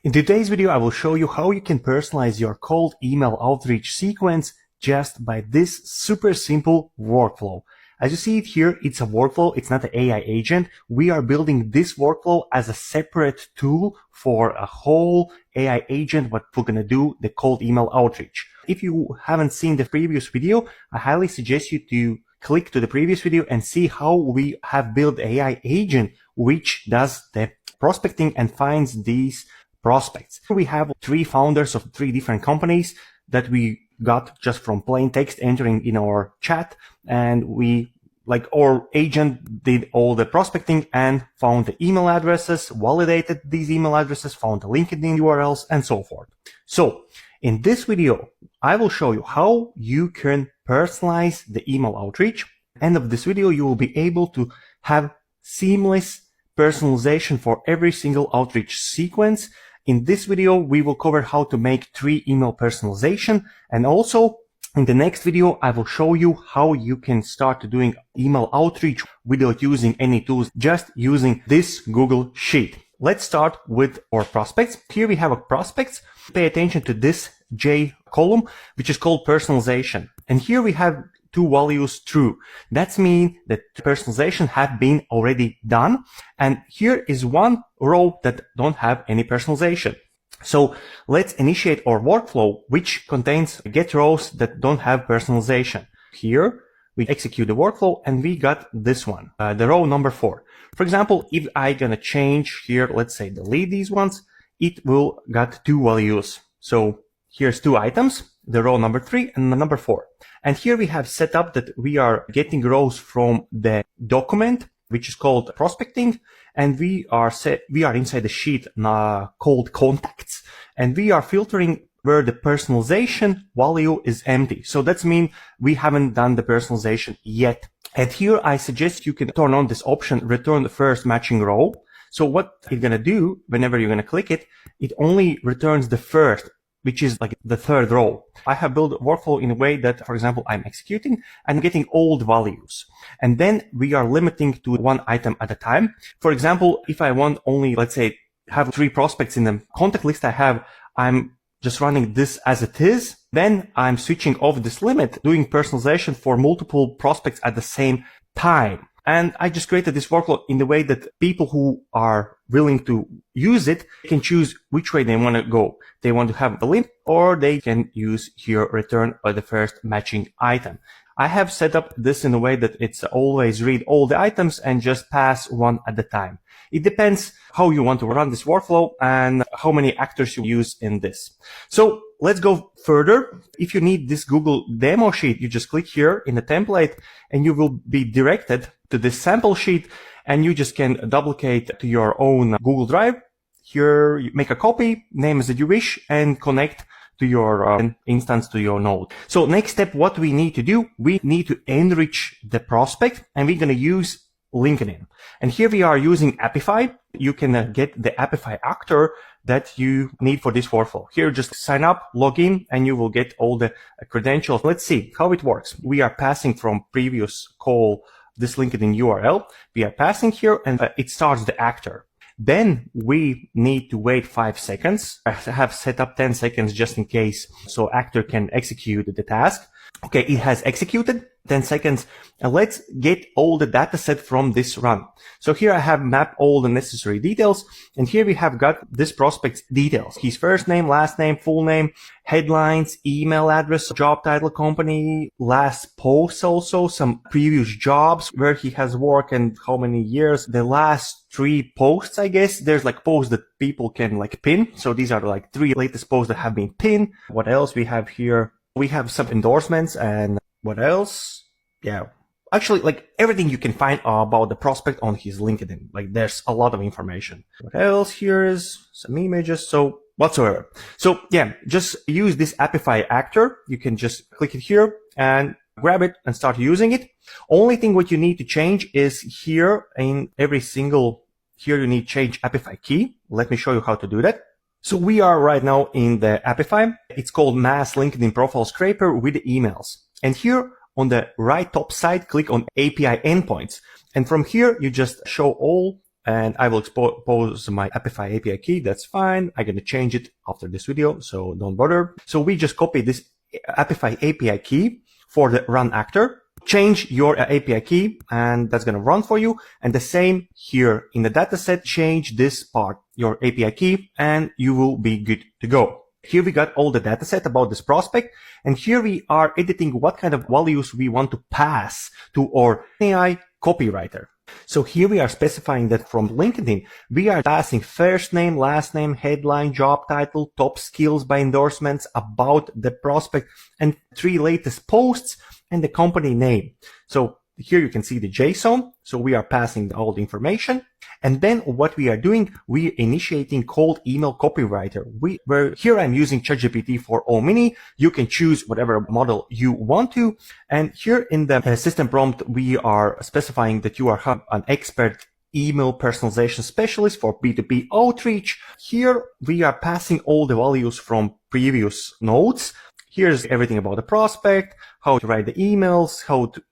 In today's video, I will show you how you can personalize your cold email outreach sequence just by this super simple workflow. As you see it here, it's a workflow. It's not an AI agent. We are building this workflow as a separate tool for a whole AI agent, what we're going to do, the cold email outreach. If you haven't seen the previous video, I highly suggest you to click to the previous video and see how we have built AI agent, which does the prospecting and finds these prospects. We have 3 founders of 3 different companies that we got just from plain text entering in our chat, and we, like, our agent did all the prospecting and found the email addresses, validated these email addresses, found the LinkedIn URLs, and so forth. So in this video, I will show you how you can personalize the email outreach. At the end of this video, you will be able to have seamless personalization for every single outreach sequence. In this video, we will cover how to make 3 email personalization, and also in the next video, I will show you how you can start doing email outreach without using any tools, just using this Google Sheet. Let's start with our prospects. Here we have a prospects. Pay attention to this J column, which is called personalization. And here we have 2 values true. That means that personalization have been already done. And here is 1 row that don't have any personalization. So let's initiate our workflow, which contains get rows that don't have personalization. Here we execute the workflow and we got this one, the row number 4. For example, if I gonna change here, let's say delete these ones, it will got 2 values. So here's 2 items, the row number 3 and the number 4. And here we have set up that we are getting rows from the document, which is called prospecting, and we are inside the sheet called contacts, and we are filtering where the personalization value is empty. So that means we haven't done the personalization yet. And here I suggest you can turn on this option, return the first matching row. So what it's gonna do, whenever you're gonna click it, it only returns the first, which is like the 3rd row. I have built a workflow in a way that, for example, I'm executing and getting old values. And then we are limiting to 1 item at a time. For example, if I want only, let's say, have 3 prospects in the contact list I'm just running this as it is. Then I'm switching off this limit, doing personalization for multiple prospects at the same time. And I just created this workflow in the way that people who are willing to use it can choose which way they want to go. They want to have the limit, or they can use here return by the first matching item. I have set up this in a way that it's always read all the items and just pass 1 at a time. It depends how you want to run this workflow and how many actors you use in this. So let's go further. If you need this Google demo sheet, you just click here in the template and you will be directed to this sample sheet, and you just can duplicate to your own Google Drive. Here you make a copy, name as you wish, and connect to your instance, to your node. So next step, what we need to do, we need to enrich the prospect, and we're going to use LinkedIn. And here we are using Apify. You can get the Apify actor that you need for this workflow. Here, just sign up, log in, and you will get all the credentials. Let's see how it works. We are passing from previous call this LinkedIn URL. We are passing here, and it starts the actor. Then we need to wait 5 seconds. I have set up 10 seconds just in case, so actor can execute the task. Okay, it has executed 10 seconds. And let's get all the data set from this run. So here I have mapped all the necessary details. And here we have got this prospect's details. His first name, last name, full name, headlines, email address, job title, company, last post, also some previous jobs where he has worked and how many years. The last 3 posts, I guess. There's like posts that people can like pin. So these are like 3 latest posts that have been pinned. What else we have here? We have some endorsements, and what else? Yeah, actually, like everything you can find about the prospect on his LinkedIn. Like there's a lot of information. What else? Here is some images. So whatsoever. So yeah, just use this Apify actor. You can just click it here and grab it and start using it. Only thing what you need to change is here in every single, here you need to change Apify key. Let me show you how to do that. So we are right now in the Apify. It's called Mass LinkedIn Profile Scraper with emails. And here on the right top side, click on API endpoints. And from here, you just show all and I will expose my Apify API key. That's fine. I'm going to change it after this video, so don't bother. So we just copy this Apify API key for the run actor. Change your API key, and that's going to run for you. And the same here in the dataset, change this part, your API key, and you will be good to go. Here we got all the dataset about this prospect, and here we are editing what kind of values we want to pass to our AI copywriter. So here we are specifying that from LinkedIn, we are passing first name, last name, headline, job title, top skills by endorsements, about the prospect, and 3 latest posts and the company name. So here you can see the JSON. So we are passing all the information. And then what we are doing, we initiating cold email copywriter. Here I'm using ChatGPT 4o mini. You can choose whatever model you want to. And here in the system prompt, we are specifying that you are an expert email personalization specialist for B2B outreach. Here we are passing all the values from previous notes. Here's everything about the prospect, how to write the emails,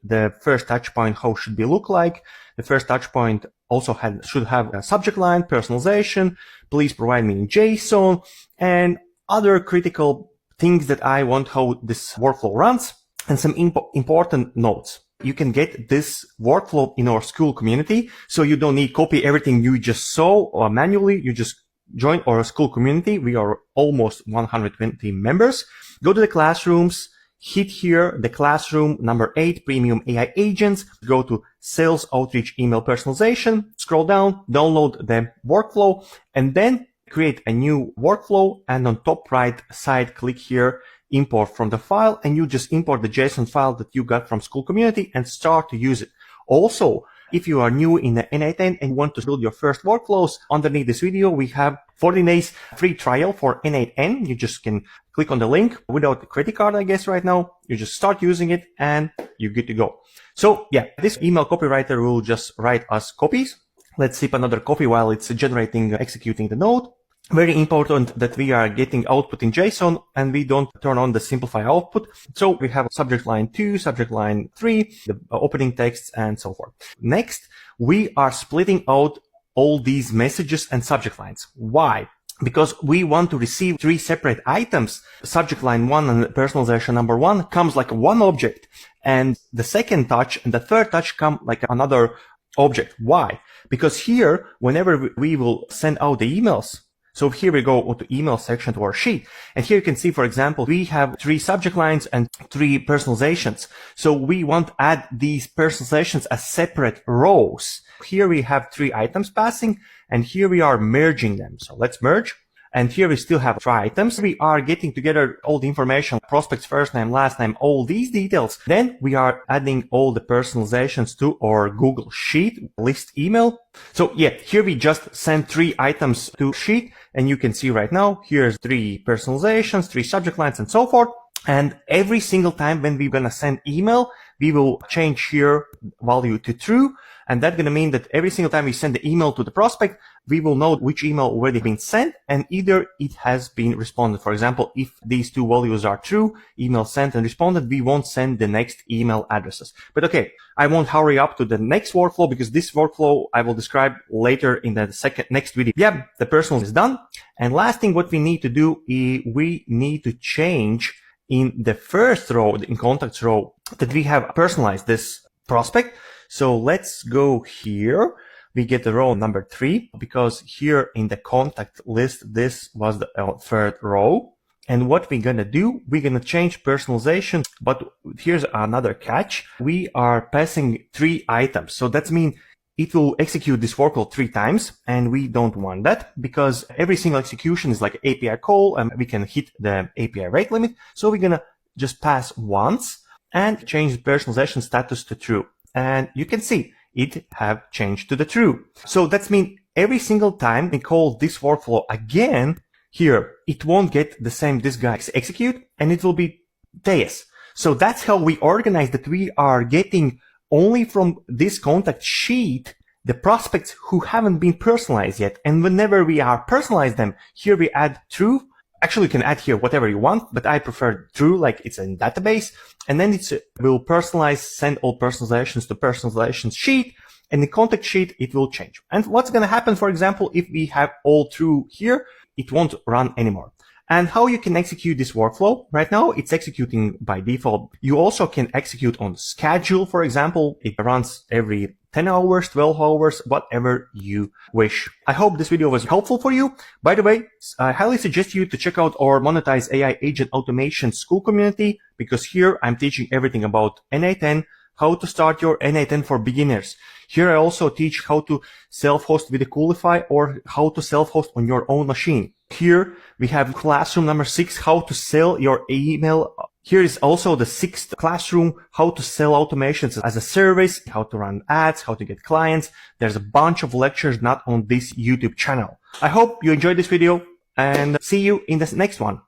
the first touch point, how should be look like. The first touch point also should have a subject line, personalization, please provide me in JSON, and other critical things that I want how this workflow runs, and some important notes. You can get this workflow in our school community, so you don't need copy everything you just saw or manually. You just join our school community. We are almost 120 members. Go to the classrooms, hit here the classroom number 8, premium AI agents, go to sales outreach email personalization, scroll down, download the workflow, and then create a new workflow. And on top right side, click here, import from the file, and you just import the JSON file that you got from school community and start to use it. Also, if you are new in the N8N and want to build your first workflows, underneath this video, we have 14 days free trial for N8N. You just can click on the link without the credit card, I guess, right now. You just start using it and you're good to go. So yeah, this email copywriter will just write us copies. Let's sip another coffee while it's executing the node. Very important that we are getting output in JSON and we don't turn on the simplify output. So we have subject line 2, subject line 3, the opening text, and so forth. Next, we are splitting out all these messages and subject lines. Why? Because we want to receive 3 separate items. Subject line 1 and personalization number 1 comes like one object, and the second touch and the third touch come like another object. Why? Because here, whenever we will send out the emails, so here we go to email section to our sheet. And here you can see, for example, we have 3 subject lines and 3 personalizations. So we want to add these personalizations as separate rows. Here we have 3 items passing, and here we are merging them. So let's merge. And here we still have 3 items. We are getting together all the information, prospect's first name, last name, all these details. Then we are adding all the personalizations to our Google Sheet list email. So yeah, here we just send 3 items to Sheet, and you can see right now, here's 3 personalizations, 3 subject lines, and so forth. And every single time when we're going to send email, we will change here value to true. And that's going to mean that every single time we send the email to the prospect, we will know which email already been sent and either it has been responded. For example, if these 2 values are true, email sent and responded, we won't send the next email addresses. But okay, I won't hurry up to the next workflow because this workflow I will describe later in the next video. Yeah, the personal is done. And last thing what we need to do is we need to change in the first row, in contacts row, that we have personalized this prospect. So let's go here. We get the row number 3 because here in the contact list, this was the 3rd row. And what we're going to do, we're going to change personalization. But here's another catch. We are passing 3 items. So that means it will execute this workflow 3 times. And we don't want that because every single execution is like an API call and we can hit the API rate limit. So we're going to just pass once and change the personalization status to true. And you can see it have changed to the true. So that means every single time we call this workflow again, here, it won't get the same this guy execute and it will be Tejas. So that's how we organize that we are getting only from this contact sheet the prospects who haven't been personalized yet. And whenever we are personalize them, here we add true. Actually, you can add here whatever you want, but I prefer true, like it's in database. And then will personalize, send all personalizations to personalization sheet. and the contact sheet, it will change. And what's going to happen, for example, if we have all true here, it won't run anymore. And how you can execute this workflow? Right now, it's executing by default. You also can execute on schedule, for example. It runs every 10 hours, 12 hours, whatever you wish. I hope this video was helpful for you. By the way, I highly suggest you to check out our Monetize AI Agent Automation School community, because here I'm teaching everything about NA10, how to start your NA10 for beginners. Here I also teach how to self-host with a Coolify or how to self-host on your own machine. Here we have classroom number 6, how to sell your email. Here is also the 6th classroom, how to sell automations as a service, how to run ads, how to get clients. There's a bunch of lectures not on this YouTube channel. I hope you enjoyed this video and see you in the next one.